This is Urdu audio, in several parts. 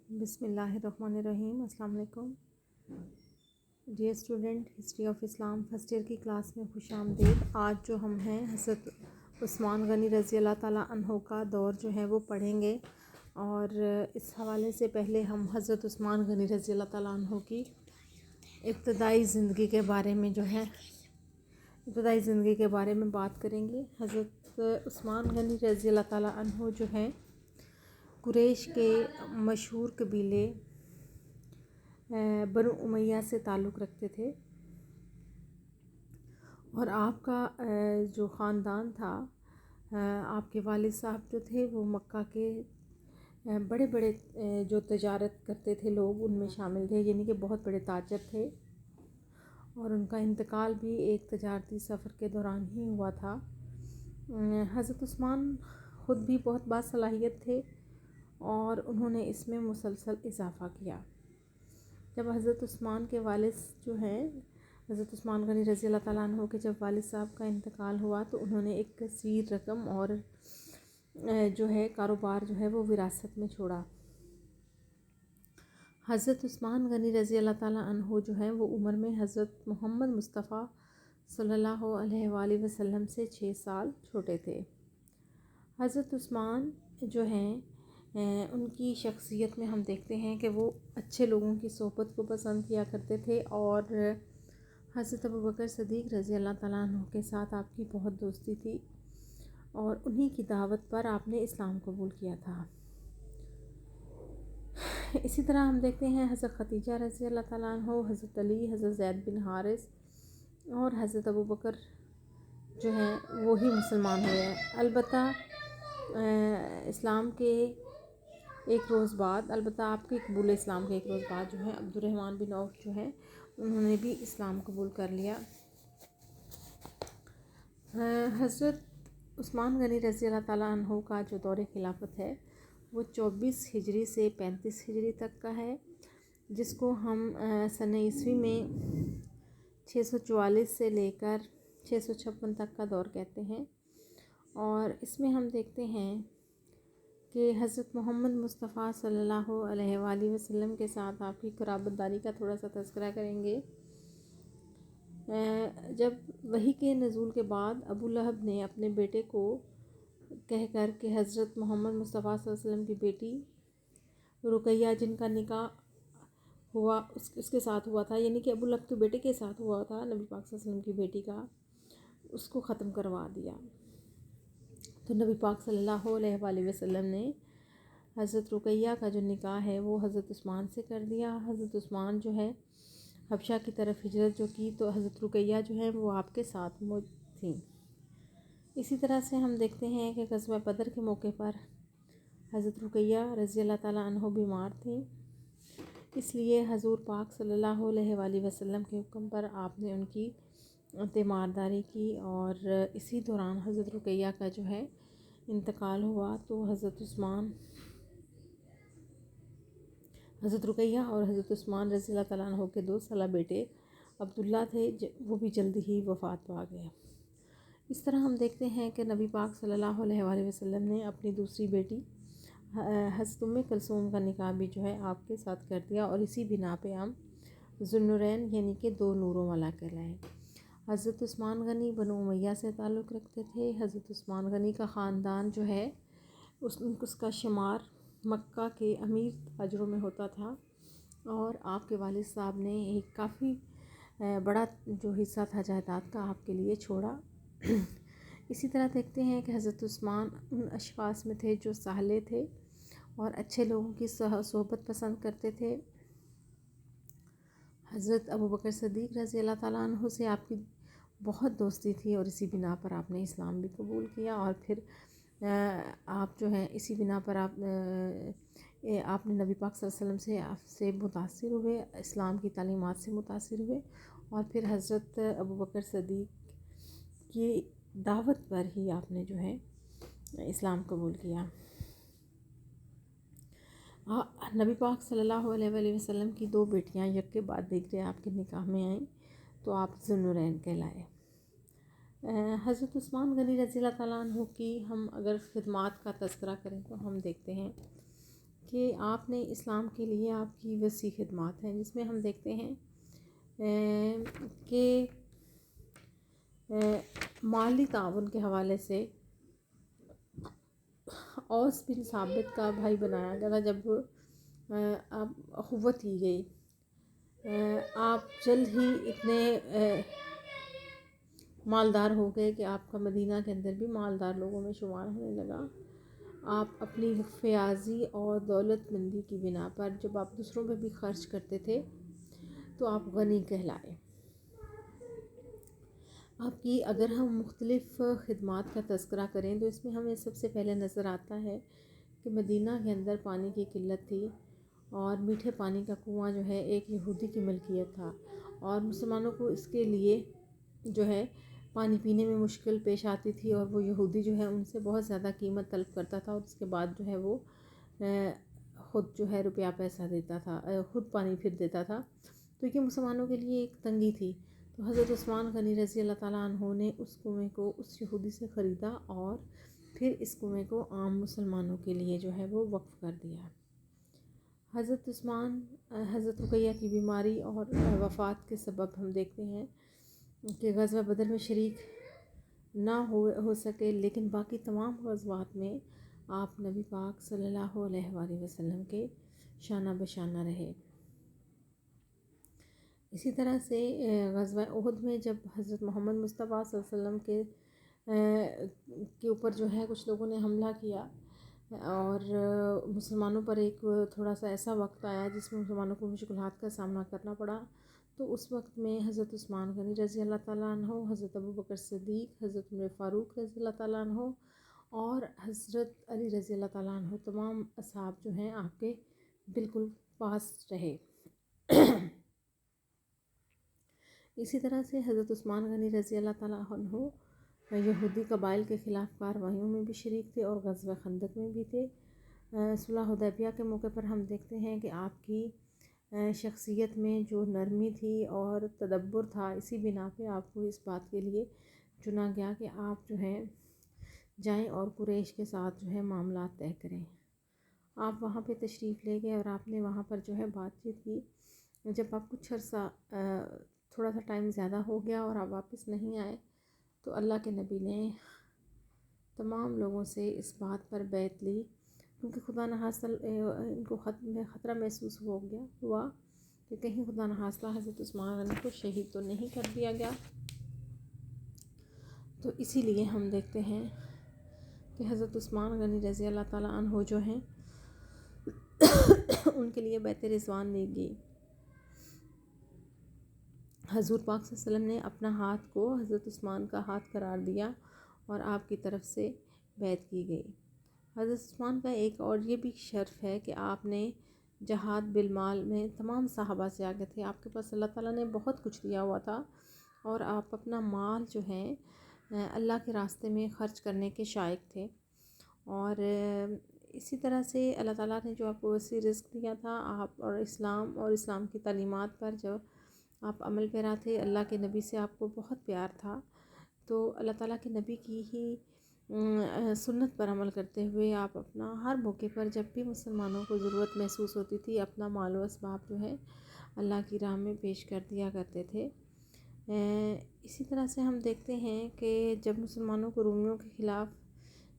بسم اللہ الرحمن الرحیم۔ السلام علیکم dear student, history of Islam first year کی کلاس میں خوش آمدید۔ آج جو ہم ہیں حضرت عثمان غنی رضی اللہ تعالیٰ عنہ کا دور جو ہے وہ پڑھیں گے، اور اس حوالے سے پہلے ہم حضرت عثمان غنی رضی اللہ تعالیٰ عنہ کی ابتدائی زندگی کے بارے میں بات کریں گے۔ حضرت عثمان غنی رضی اللہ تعالیٰ عنہ جو ہیں قریش کے مشہور قبیلے بنو امیہ سے تعلق رکھتے تھے، اور آپ کا جو خاندان تھا، آپ کے والد صاحب جو تھے وہ مکہ کے بڑے بڑے جو تجارت کرتے تھے لوگ ان میں شامل تھے، یعنی کہ بہت بڑے تاجر تھے، اور ان کا انتقال بھی ایک تجارتی سفر کے دوران ہی ہوا تھا۔ حضرت عثمان خود بھی بہت باصلاحیت تھے اور انہوں نے اس میں مسلسل اضافہ کیا۔ جب حضرت عثمان کے والد جو ہیں حضرت عثمان غنی رضی اللہ تعالیٰ عنہ کے جب والد صاحب کا انتقال ہوا تو انہوں نے ایک کثیر رقم اور جو ہے کاروبار جو ہے وہ وراثت میں چھوڑا۔ حضرت عثمان غنی رضی اللہ تعالیٰ عنہ جو ہیں وہ عمر میں حضرت محمد مصطفیٰ صلی اللہ علیہ وآلہ وسلم سے 6 سال چھوٹے تھے۔ حضرت عثمان جو ہیں ان کی شخصیت میں ہم دیکھتے ہیں کہ وہ اچھے لوگوں کی صحبت کو پسند کیا کرتے تھے، اور حضرت ابوبکر صدیق رضی اللہ تعالیٰ عنہ کے ساتھ آپ کی بہت دوستی تھی، اور انہی کی دعوت پر آپ نے اسلام قبول کیا تھا۔ اسی طرح ہم دیکھتے ہیں حضرت خدیجہ رضی اللہ تعالیٰ عنہ، حضرت علی، حضرت زید بن حارث اور حضرت ابوبکر جو ہیں وہی مسلمان ہوئے ہیں۔ البتہ اسلام کے ایک روز بعد، آپ کے قبول اسلام کے ایک روز بعد جو ہے عبد الرحمن بن عوف جو ہیں انہوں نے بھی اسلام قبول کر لیا۔ حضرت عثمان غنی رضی اللہ تعالیٰ عنہ کا جو دور خلافت ہے وہ 24 ہجری سے 35 ہجری تک کا ہے، جس کو ہم سنہ عیسوی میں 644 سے لے کر 656 تک کا دور کہتے ہیں۔ اور اس میں ہم دیکھتے ہیں کہ حضرت محمد مصطفیٰ صلی اللہ علیہ وآلہ وسلم کے ساتھ آپ کی قرابت داری کا تھوڑا سا تذکرہ کریں گے۔ جب وحی کے نزول کے بعد ابو لہب نے اپنے بیٹے کو کہہ کر کہ حضرت محمد مصطفیٰ صلی اللہ علیہ وسلم کی بیٹی رقیہ جن کا نکاح ہوا اس کے ساتھ ہوا تھا، یعنی کہ ابو لہب کے بیٹے کے ساتھ ہوا تھا نبی پاک صلی اللہ علیہ وسلم کی بیٹی کا، اس کو ختم کروا دیا، تو نبی پاک صلی اللہ علیہ وآلہ وسلم نے حضرت رقیہ کا جو نکاح ہے وہ حضرت عثمان سے کر دیا۔ حضرت عثمان جو ہے حبشہ کی طرف ہجرت جو کی تو حضرت رقیہ جو ہے وہ آپ کے ساتھ تھیں۔ اسی طرح سے ہم دیکھتے ہیں کہ غزوہ بدر کے موقع پر حضرت رقیہ رضی اللہ تعالیٰ عنہ بیمار تھیں، اس لیے حضور پاک صلی اللہ علیہ وآلہ وسلم کے حکم پر آپ نے ان کی تیمارداری کی، اور اسی دوران حضرت رقیہ کا جو ہے انتقال ہوا، تو حضرت رقیہ اور حضرت عثمان رضی اللہ تعالیٰ عنہ کے 2 سالہ بیٹے عبداللہ تھے، وہ بھی جلدی ہی وفات پا گئے۔ اس طرح ہم دیکھتے ہیں کہ نبی پاک صلی اللہ علیہ وآلہ وسلم نے اپنی دوسری بیٹی حضرت ام کلثوم کا نکاح بھی جو ہے آپ کے ساتھ کر دیا، اور اسی بنا پہ ہم ذوالنورین یعنی کہ 2 نوروں والا کہلائے۔ حضرت عثمان غنی بنو امیہ سے تعلق رکھتے تھے۔ حضرت عثمان غنی کا خاندان جو ہے اس کا شمار مکہ کے امیر تاجروں میں ہوتا تھا، اور آپ کے والد صاحب نے ایک کافی بڑا جو حصہ تھا جائیداد کا آپ کے لیے چھوڑا۔ اسی طرح دیکھتے ہیں کہ حضرت عثمان ان اشخاص میں تھے جو صالح تھے اور اچھے لوگوں کی صحبت پسند کرتے تھے۔ حضرت ابوبکر صدیق رضی اللہ تعالیٰ عنہ سے آپ کی بہت دوستی تھی، اور اسی بنا پر آپ نے اسلام بھی قبول کیا، اور پھر آپ جو ہیں اسی بنا پر آپ نے نبی پاک صلی اللہ علیہ وسلم سے متاثر ہوئے، اسلام کی تعلیمات سے متاثر ہوئے، اور پھر حضرت ابوبکر صدیق کی دعوت پر ہی آپ نے جو ہے اسلام قبول کیا۔ نبی پاک صلی اللہ علیہ وآلہ وسلم کی 2 بیٹیاں یک کے بعد دیکھتے آپ کے نکاح میں آئیں تو آپ ذوالنورین کہلائے۔ حضرت عثمان غنی رضی اللہ تعالیٰ عنہ کی ہم اگر خدمات کا تذکرہ کریں تو ہم دیکھتے ہیں کہ کہ آپ نے اسلام کے لیے آپ کی وسیع خدمات ہیں، جس میں ہم دیکھتے ہیں کہ مالی تعاون کے حوالے سے اوس بن ثابت کا بھائی بنایا گیا تھا جب اخوت کی گئی۔ آپ جلد ہی اتنے مالدار ہو گئے کہ آپ کا مدینہ کے اندر بھی مالدار لوگوں میں شمار ہونے لگا۔ آپ اپنی فیاضی اور دولت مندی کی بنا پر جب آپ دوسروں پہ بھی خرچ کرتے تھے تو آپ غنی کہلائے۔ آپ کی اگر ہم مختلف خدمات کا تذکرہ کریں تو اس میں ہمیں سب سے پہلے نظر آتا ہے کہ مدینہ کے اندر پانی کی قلت تھی، اور میٹھے پانی کا کنواں جو ہے ایک یہودی کی ملکیت تھا، اور مسلمانوں کو اس کے لیے جو ہے پانی پینے میں مشکل پیش آتی تھی، اور وہ یہودی جو ہے ان سے بہت زیادہ قیمت طلب کرتا تھا، اور اس کے بعد جو ہے وہ خود جو ہے روپیہ پیسہ دیتا تھا، خود پانی پھر دیتا تھا۔ تو یہ مسلمانوں کے لیے ایک تنگی تھی، تو حضرت عثمان غنی رضی اللہ تعالیٰ عنہ نے اس کنویں کو اس یہودی سے خریدا، اور پھر اس کنویں کو عام مسلمانوں کے لیے جو ہے وہ وقف کر دیا۔ حضرت عثمان حضرت رقیہ کی بیماری اور وفات کے سبب ہم دیکھتے ہیں کہ غزوہ بدر میں شریک نہ ہو سکے، لیکن باقی تمام غزوات میں آپ نبی پاک صلی اللہ علیہ وآلہ وسلم کے شانہ بشانہ رہے۔ اسی طرح سے غزوہ احد میں جب حضرت محمد مصطفیٰ صلی اللہ علیہ وسلم کے اوپر جو ہے کچھ لوگوں نے حملہ کیا، اور مسلمانوں پر ایک تھوڑا سا ایسا وقت آیا جس میں مسلمانوں کو مشکلات کا سامنا کرنا پڑا، تو اس وقت میں حضرت عثمان غنی رضی اللہ تعالیٰ عنہ، حضرت ابوبکر صدیق، حضرت عمر فاروق رضی اللہ تعالیٰ عنہ اور حضرت علی رضی اللہ تعالیٰ عنہ تمام اصحاب جو ہیں آپ کے بالکل پاس رہے۔ اسی طرح سے حضرت عثمان غنی رضی اللہ تعالیٰ عنہ یہودی قبائل کے خلاف کارروائیوں میں بھی شریک تھے، اور غزوہ خندق میں بھی تھے۔ صلح حدیبیہ کے موقع پر ہم دیکھتے ہیں کہ آپ کی شخصیت میں جو نرمی تھی اور تدبر تھا، اسی بنا پہ آپ کو اس بات کے لیے چنا گیا کہ آپ جو ہیں جائیں اور قریش کے ساتھ جو ہے معاملات طے کریں۔ آپ وہاں پہ تشریف لے گئے، اور آپ نے وہاں پر جو ہے بات چیت کی۔ جب آپ کچھ عرصہ تھوڑا سا ٹائم زیادہ ہو گیا اور آپ واپس نہیں آئے، تو اللہ کے نبی نے تمام لوگوں سے اس بات پر بیعت لی، کیونکہ خدا نخواستہ ان کو خطرہ محسوس ہوا کہ کہیں خدا نخواستہ حضرت عثمان غنی کو شہید تو نہیں کر دیا گیا۔ تو اسی لیے ہم دیکھتے ہیں کہ حضرت عثمان غنی رضی اللہ تعالیٰ عنہ جو ہیں ان کے لیے بیعت رضوان لی گئی۔ حضور پاک صلی اللہ علیہ وسلم نے اپنا ہاتھ کو حضرت عثمان کا ہاتھ قرار دیا، اور آپ کی طرف سے بیعت کی گئی۔ حضرت عثمان کا ایک اور یہ بھی شرف ہے کہ آپ نے جہاد بالمال میں تمام صحابہ سے آگے تھے، آپ کے پاس اللہ تعالیٰ نے بہت کچھ دیا ہوا تھا، اور آپ اپنا مال جو ہے اللہ کے راستے میں خرچ کرنے کے شائق تھے، اور اسی طرح سے اللہ تعالیٰ نے جو آپ کو وسیع رزق دیا تھا، آپ اور اسلام کی تعلیمات پر جو آپ عمل پیرا تھے، اللہ کے نبی سے آپ کو بہت پیار تھا، تو اللہ تعالیٰ کے نبی کی ہی سنت پر عمل کرتے ہوئے آپ اپنا ہر موقع پر جب بھی مسلمانوں کو ضرورت محسوس ہوتی تھی اپنا مال و اسباب جو ہے اللہ کی راہ میں پیش کر دیا کرتے تھے۔ اسی طرح سے ہم دیکھتے ہیں کہ جب مسلمانوں کو رومیوں کے خلاف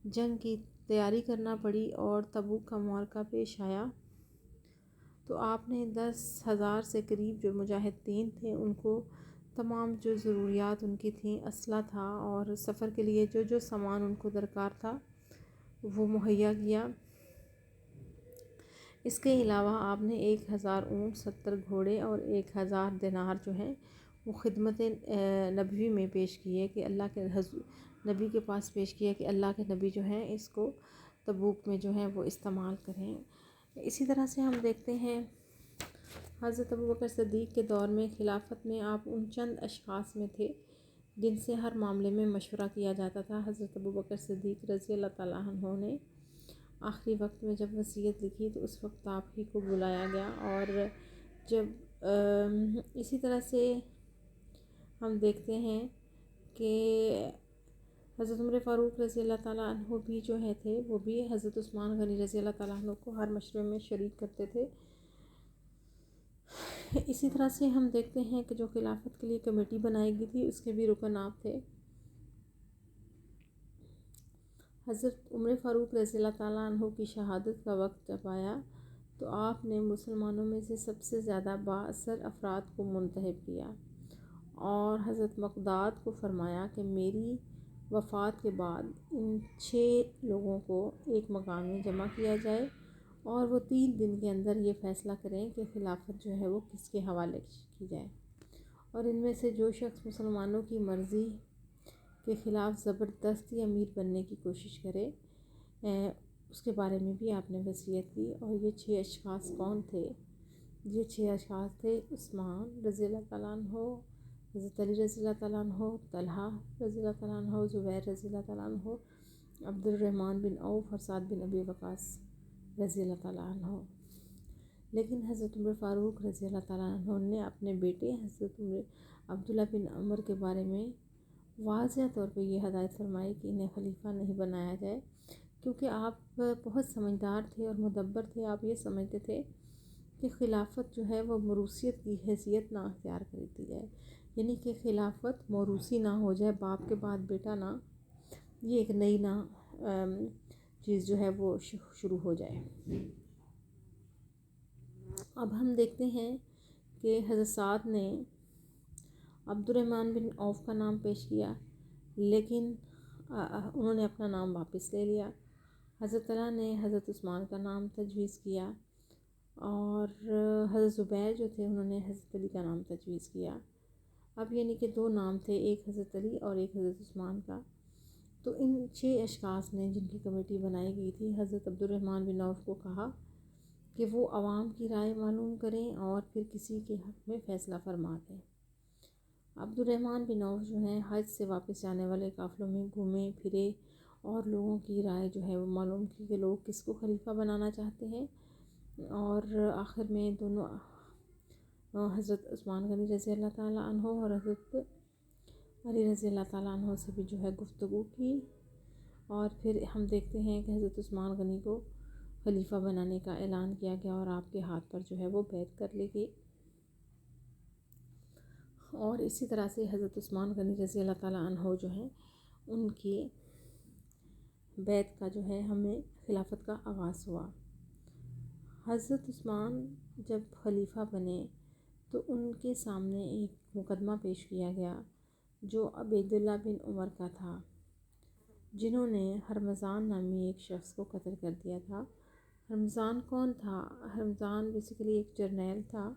جنگ کی تیاری کرنا پڑی اور تبوک کا معرکہ پیش آیا، تو آپ نے 10,000 سے قریب جو مجاہدین تھے ان کو تمام جو ضروریات ان کی تھیں، اسلحہ تھا اور سفر کے لیے جو سامان ان کو درکار تھا وہ مہیا کیا۔ اس کے علاوہ آپ نے 1,000 اونٹ، 70 گھوڑے اور 1,000 دینار جو ہیں وہ خدمت نبوی میں پیش کیے کہ اللہ کے نبی کے پاس پیش کیا کہ اللہ کے نبی جو ہیں اس کو تبوک میں جو ہے وہ استعمال کریں۔ اسی طرح سے ہم دیکھتے ہیں حضرت ابوبکر صدیق کے دور میں خلافت میں آپ ان چند اشخاص میں تھے جن سے ہر معاملے میں مشورہ کیا جاتا تھا۔ حضرت ابوبکر صدیق رضی اللہ تعالیٰ عنہ نے آخری وقت میں جب وصیت لکھی تو اس وقت آپ ہی کو بلایا گیا، اور جب اسی طرح سے ہم دیکھتے ہیں کہ حضرت عمر فاروق رضی اللہ تعالیٰ عنہ بھی جو ہے تھے وہ بھی حضرت عثمان غنی رضی اللہ تعالیٰ عنہ کو ہر مشورے میں شریک کرتے تھے۔ اسی طرح سے ہم دیکھتے ہیں کہ جو خلافت کے لیے کمیٹی بنائی گئی تھی اس کے بھی رکن آپ تھے۔ حضرت عمر فاروق رضی اللہ تعالیٰ عنہ کی شہادت کا وقت جب آیا تو آپ نے مسلمانوں میں سے سب سے زیادہ بااثر افراد کو منتخب کیا اور حضرت مقداد کو فرمایا کہ میری وفات کے بعد ان 6 لوگوں کو ایک مقام میں جمع کیا جائے اور وہ 3 دن کے اندر یہ فیصلہ کریں کہ خلافت جو ہے وہ کس کے حوالے کی جائے، اور ان میں سے جو شخص مسلمانوں کی مرضی کے خلاف زبردستی امیر بننے کی کوشش کرے اس کے بارے میں بھی آپ نے وصیت کی۔ اور یہ 6 اشخاص کون تھے؟ یہ 6 اشخاص تھے: عثمان رضی اللہ تعالیٰ عنہ، حضرت علی رضی اللہ تعالیٰ عنہ، طلحہ رضی اللہ تعالیٰ عنہ، زبیر رضی اللہ تعالیٰ عنہ، عبد الرحمن بن عوف اور سعد بن ابی وقاص رضی اللہ تعالیٰ عنہ۔ لیکن حضرت عمر فاروق رضی اللہ تعالیٰ عنہ نے اپنے بیٹے حضرت عبداللہ بن عمر کے بارے میں واضح طور پہ یہ ہدایت فرمائی کہ انہیں خلیفہ نہیں بنایا جائے، کیونکہ آپ بہت سمجھدار تھے اور مدبر تھے۔ آپ یہ سمجھتے تھے کہ خلافت جو ہے وہ موروثیت کی حیثیت نہ اختیار کر دی جائے، یعنی کہ خلافت موروثی نہ ہو جائے، باپ کے بعد بیٹا نہ، یہ ایک نئی چیز جو ہے وہ شروع ہو جائے۔ اب ہم دیکھتے ہیں کہ حضرت سعد نے عبد الرحمن بن عوف کا نام پیش کیا، لیکن انہوں نے اپنا نام واپس لے لیا۔ حضرت طلحہ نے حضرت عثمان کا نام تجویز کیا، اور حضرت زبیر جو تھے انہوں نے حضرت علی کا نام تجویز کیا۔ اب یعنی کہ 2 نام تھے، ایک حضرت علی اور ایک حضرت عثمان کا۔ تو ان 6 اشخاص نے جن کی کمیٹی بنائی گئی تھی، حضرت عبد الرحمن بن عوف کو کہا کہ وہ عوام کی رائے معلوم کریں اور پھر کسی کے حق میں فیصلہ فرما دیں۔ عبد الرحمن بن عوف جو ہیں حج سے واپس جانے والے قافلوں میں گھومے پھرے اور لوگوں کی رائے جو ہے وہ معلوم کی کہ لوگ کس کو خلیفہ بنانا چاہتے ہیں، اور آخر میں دونوں حضرت عثمان غنی رضی اللہ تعالیٰ عنہ اور حضرت علی رضی اللہ تعالیٰ عنہ سے بھی جو ہے گفتگو کی، اور پھر ہم دیکھتے ہیں کہ حضرت عثمان غنی کو خلیفہ بنانے کا اعلان کیا گیا اور آپ کے ہاتھ پر جو ہے وہ بیعت کر لی گئی۔ اور اسی طرح سے حضرت عثمان غنی رضی اللہ تعالیٰ عنہ جو ہیں ان کی بیعت کا جو ہے ہمیں خلافت کا آغاز ہوا۔ حضرت عثمان جب خلیفہ بنے تو ان کے سامنے ایک مقدمہ پیش کیا گیا جو عبیداللہ بن عمر کا تھا، جنہوں نے ہرمزان نامی ایک شخص کو قتل کر دیا تھا۔ ہرمزان کون تھا؟ ہرمزان بیسیکلی ایک جرنیل تھا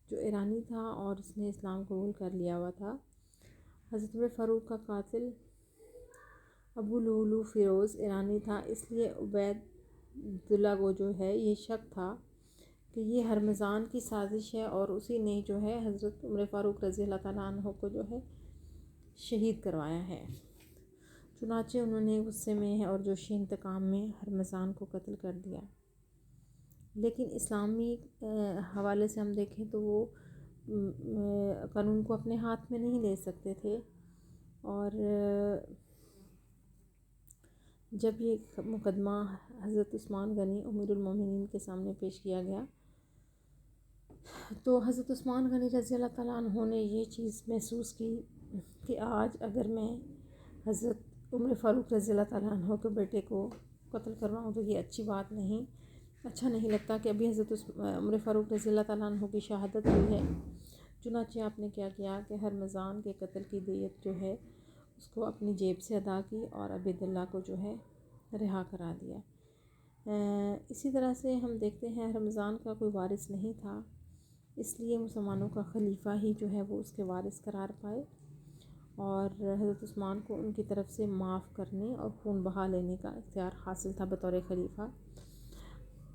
جو ایرانی تھا اور اس نے اسلام قبول کر لیا ہوا تھا۔ حضرت عمر فاروق کا قاتل ابو لؤلؤ فیروز ایرانی تھا، اس لیے عبیداللہ کو جو ہے یہ شک تھا کہ یہ ہرمزان کی سازش ہے اور اسی نے جو ہے حضرت عمر فاروق رضی اللہ تعالیٰ عنہ کو جو ہے شہید کروایا ہے۔ چنانچہ انہوں نے غصے میں اور جوش انتقام میں ہرمزان کو قتل کر دیا۔ لیکن اسلامی حوالے سے ہم دیکھیں تو وہ قانون کو اپنے ہاتھ میں نہیں لے سکتے تھے، اور جب یہ مقدمہ حضرت عثمان غنی امیر المومنین کے سامنے پیش کیا گیا تو حضرت عثمان غنی رضی اللہ تعالیٰ عنہ نے یہ چیز محسوس کی کہ آج اگر میں حضرت عمر فاروق رضی اللہ تعالیٰ عنہ کے بیٹے کو قتل کرواؤں تو یہ اچھی بات نہیں، اچھا نہیں لگتا کہ ابھی حضرت عمر فاروق رضی اللہ تعالیٰ عنہ کی شہادت ہوئی ہے۔ چنانچہ آپ نے کیا کیا کہ ہرمزان کے قتل کی دیت جو ہے اس کو اپنی جیب سے ادا کی اور عبیداللہ کو جو ہے رہا کرا دیا۔ اسی طرح سے ہم دیکھتے ہیں ہرمزان کا کوئی وارث نہیں تھا، اس لیے مسلمانوں کا خلیفہ ہی جو ہے وہ اس کے وارث قرار پائے، اور حضرت عثمان کو ان کی طرف سے معاف کرنے اور خون بہا لینے کا اختیار حاصل تھا بطور خلیفہ۔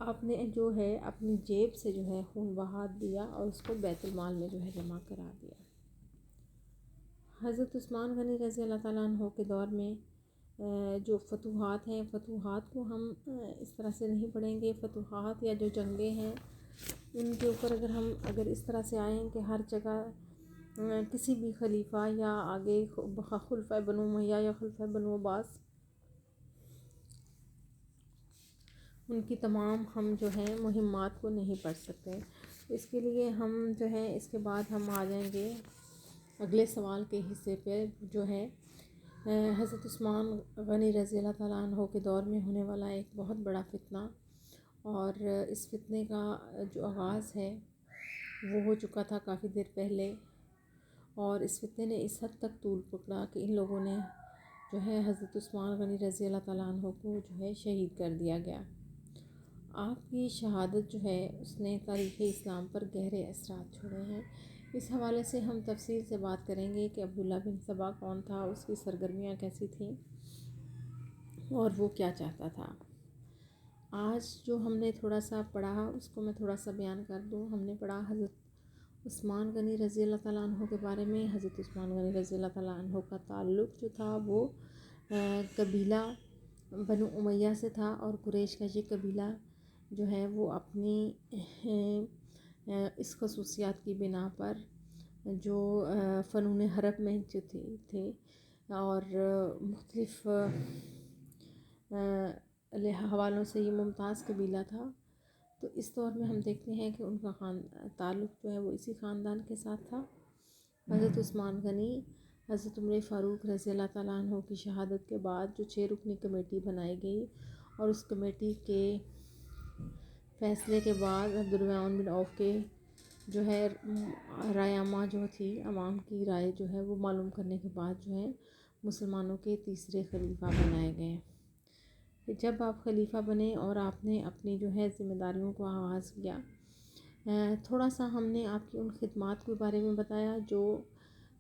آپ نے جو ہے اپنی جیب سے جو ہے خون بہا دیا اور اس کو بیت المال میں جو ہے جمع کرا دیا۔ حضرت عثمان غنی رضی اللہ تعالیٰ عنہ کے دور میں جو فتوحات ہیں، فتوحات کو ہم اس طرح سے نہیں پڑھیں گے۔ فتوحات یا جو جنگیں ہیں ان کے اوپر اگر اس طرح سے آئیں کہ ہر جگہ کسی بھی خلیفہ یا آگے خلفۂ بنو امیہ یا خلفۂ بنو عباس، ان کی تمام ہم جو ہیں مہمات کو نہیں پڑھ سکتے۔ اس کے لیے ہم جو ہے اس کے بعد ہم آ جائیں گے اگلے سوال کے حصے پہ، جو ہے حضرت عثمان غنی رضی اللہ تعالیٰ عنہ کے دور میں ہونے والا ایک بہت بڑا فتنہ، اور اس فتنے کا جو آغاز ہے وہ ہو چکا تھا کافی دیر پہلے، اور اس فتنے نے اس حد تک طول پکڑا کہ ان لوگوں نے جو ہے حضرت عثمان غنی رضی اللہ تعالیٰ عنہ کو جو ہے شہید کر دیا گیا۔ آپ کی شہادت جو ہے اس نے تاریخ اسلام پر گہرے اثرات چھوڑے ہیں۔ اس حوالے سے ہم تفصیل سے بات کریں گے کہ عبداللہ بن سبا کون تھا، اس کی سرگرمیاں کیسی تھیں، اور وہ کیا چاہتا تھا۔ آج جو ہم نے تھوڑا سا پڑھا اس کو میں تھوڑا سا بیان کر دوں۔ ہم نے پڑھا حضرت عثمان غنی رضی اللہ تعالیٰ عنہ کے بارے میں۔ حضرت عثمان غنی رضی اللہ تعالیٰ عنہ کا تعلق جو تھا وہ قبیلہ بنو امیہ سے تھا، اور قریش کا یہ قبیلہ جو ہے وہ اپنی اس خصوصیات کی بنا پر جو فنون حرب میں جو تھے اور مختلف حوالوں سے یہ ممتاز قبیلہ تھا، تو اس دور میں ہم دیکھتے ہیں کہ ان کا تعلق جو ہے وہ اسی خاندان کے ساتھ تھا۔ حضرت عثمان غنی حضرت عمر فاروق رضی اللہ تعالیٰ عنہ کی شہادت کے بعد جو 6 رکنی کمیٹی بنائی گئی، اور اس کمیٹی کے فیصلے کے بعد عبدالرحمن بن عوف کے جو ہے رائے عامہ جو تھی، عوام کی رائے جو ہے وہ معلوم کرنے کے بعد جو ہے مسلمانوں کے تیسرے خلیفہ بنائے گئے۔ جب آپ خلیفہ بنے اور آپ نے اپنی جو ہے ذمہ داریوں کو آغاز کیا، تھوڑا سا ہم نے آپ کی ان خدمات کے بارے میں بتایا جو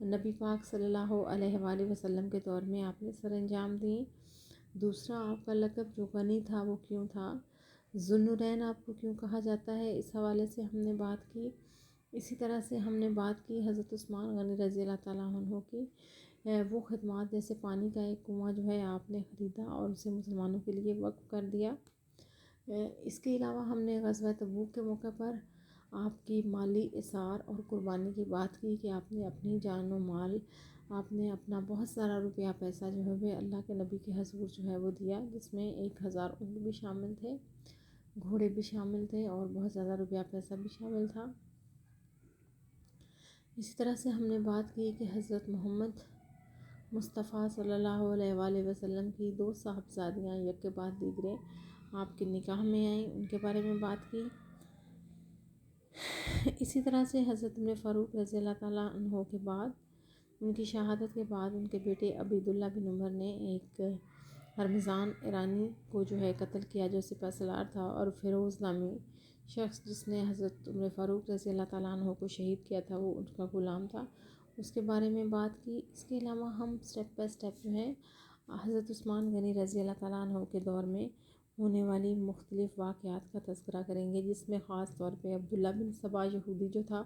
نبی پاک صلی اللہ علیہ وآلہ وسلم کے دور میں آپ نے سر انجام دیں۔ دوسرا، آپ کا لقب جو غنی تھا وہ کیوں تھا، ذو النورین آپ کو کیوں کہا جاتا ہے، اس حوالے سے ہم نے بات کی۔ اسی طرح سے ہم نے بات کی حضرت عثمان غنی رضی اللہ تعالیٰ عنہ کی وہ خدمات، جیسے پانی کا ایک کنواں جو ہے آپ نے خریدا اور اسے مسلمانوں کے لیے وقف کر دیا۔ اس کے علاوہ ہم نے غزوہ تبوک کے موقع پر آپ کی مالی اثار اور قربانی کی بات کی کہ آپ نے اپنی جان و مال، آپ نے اپنا بہت سارا روپیہ پیسہ جو ہے وہ اللہ کے نبی کے حضور جو ہے وہ دیا، جس میں 1000 اونٹ بھی شامل تھے، گھوڑے بھی شامل تھے، اور بہت زیادہ روپیہ پیسہ بھی شامل تھا۔ اسی طرح سے ہم نے بات کی کہ حضرت محمد مصطفیٰ صلی اللہ علیہ وآلہ وسلم کی 2 صاحبزادیاں یک کے بعد دیگرے آپ کے نکاح میں آئیں، ان کے بارے میں بات کی۔ اسی طرح سے حضرت عمر فاروق رضی اللہ تعالیٰ عنہ کے بعد، ان کی شہادت کے بعد، ان کے بیٹے عبیداللہ بن عمر نے ایک ہرمزان ایرانی کو جو ہے قتل کیا، جو سپہ سالار تھا، اور فیروز نامی شخص جس نے حضرت عمر فاروق رضی اللہ تعالیٰ عنہ کو شہید کیا تھا وہ ان کا غلام تھا، اس کے بارے میں بات کی۔ اس کے علاوہ ہم سٹیپ بائی سٹیپ جو ہے حضرت عثمان غنی رضی اللہ تعالیٰ عنہ کے دور میں ہونے والی مختلف واقعات کا تذکرہ کریں گے، جس میں خاص طور پہ عبداللہ بن سبا یہودی جو تھا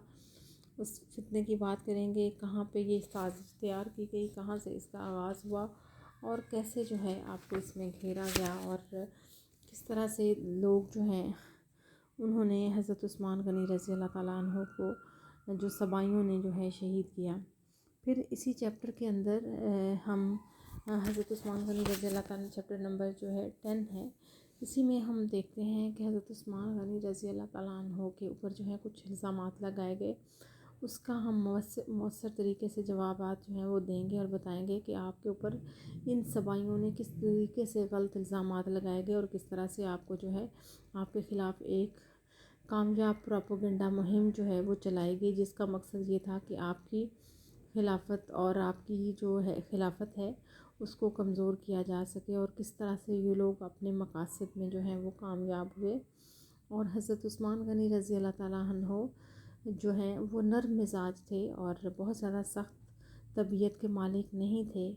اس فتنے کی بات کریں گے، کہاں پہ یہ سازش تیار کی گئی، کہاں سے اس کا آغاز ہوا، اور کیسے جو ہے آپ کو اس میں گھیرا گیا، اور کس طرح سے لوگ جو ہیں انہوں نے حضرت عثمان غنی رضی اللہ تعالیٰ عنہ کو جو سبائیوں نے جو ہے شہید کیا۔ پھر اسی چیپٹر کے اندر ہم حضرت عثمان غنی رضی اللہ تعالیٰ چیپٹر نمبر جو ہے 10 ہے، اسی میں ہم دیکھتے ہیں کہ حضرت عثمان غنی رضی اللہ تعالیٰ عنہ کے اوپر جو ہے کچھ الزامات لگائے گئے، اس کا ہم مؤثر طریقے سے جوابات جو ہیں وہ دیں گے اور بتائیں گے کہ آپ کے اوپر ان سبائیوں نے کس طریقے سے غلط الزامات لگائے گئے، اور کس طرح سے آپ کو جو ہے آپ کے خلاف ایک کامیاب پروپیگنڈا مہم جو ہے وہ چلائی گئی، جس کا مقصد یہ تھا کہ آپ کی خلافت اور آپ کی جو ہے خلافت ہے اس کو کمزور کیا جا سکے، اور کس طرح سے یہ لوگ اپنے مقاصد میں جو ہیں وہ کامیاب ہوئے۔ اور حضرت عثمان غنی رضی اللہ تعالیٰ عنہ جو ہیں وہ نرم مزاج تھے اور بہت زیادہ سخت طبیعت کے مالک نہیں تھے،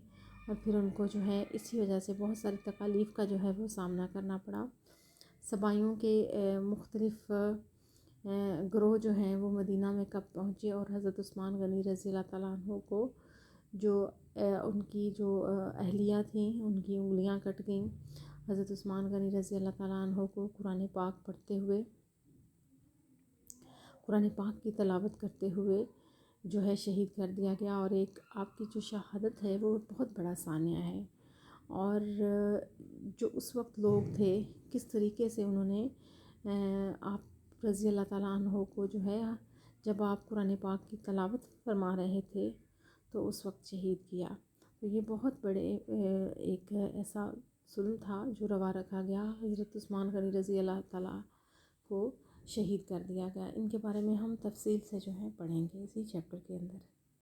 اور پھر ان کو جو ہے اسی وجہ سے بہت ساری تکالیف کا جو ہے وہ سامنا کرنا پڑا۔ سبائیوں کے مختلف گروہ جو ہیں وہ مدینہ میں کب پہنچے، اور حضرت عثمان غنی رضی اللہ تعالیٰ عنہ کو جو ان کی جو اہلیہ تھیں ان کی انگلیاں کٹ گئیں۔ حضرت عثمان غنی رضی اللہ تعالیٰ عنہ کو قرآن پاک پڑھتے ہوئے، قرآن پاک کی تلاوت کرتے ہوئے جو ہے شہید کر دیا گیا، اور ایک آپ کی جو شہادت ہے وہ بہت بڑا سانحہ ہے، اور جو اس وقت لوگ تھے کس طریقے سے انہوں نے آپ رضی اللہ تعالیٰ عنہ کو جو ہے جب آپ قرآن پاک کی تلاوت فرما رہے تھے تو اس وقت شہید کیا۔ تو یہ بہت بڑے ایک ایسا ظلم تھا جو روا رکھا گیا، حضرت عثمان غنی رضی اللہ تعالیٰ کو شہید کر دیا گیا۔ ان کے بارے میں ہم تفصیل سے جو ہے پڑھیں گے اسی چیپٹر کے اندر۔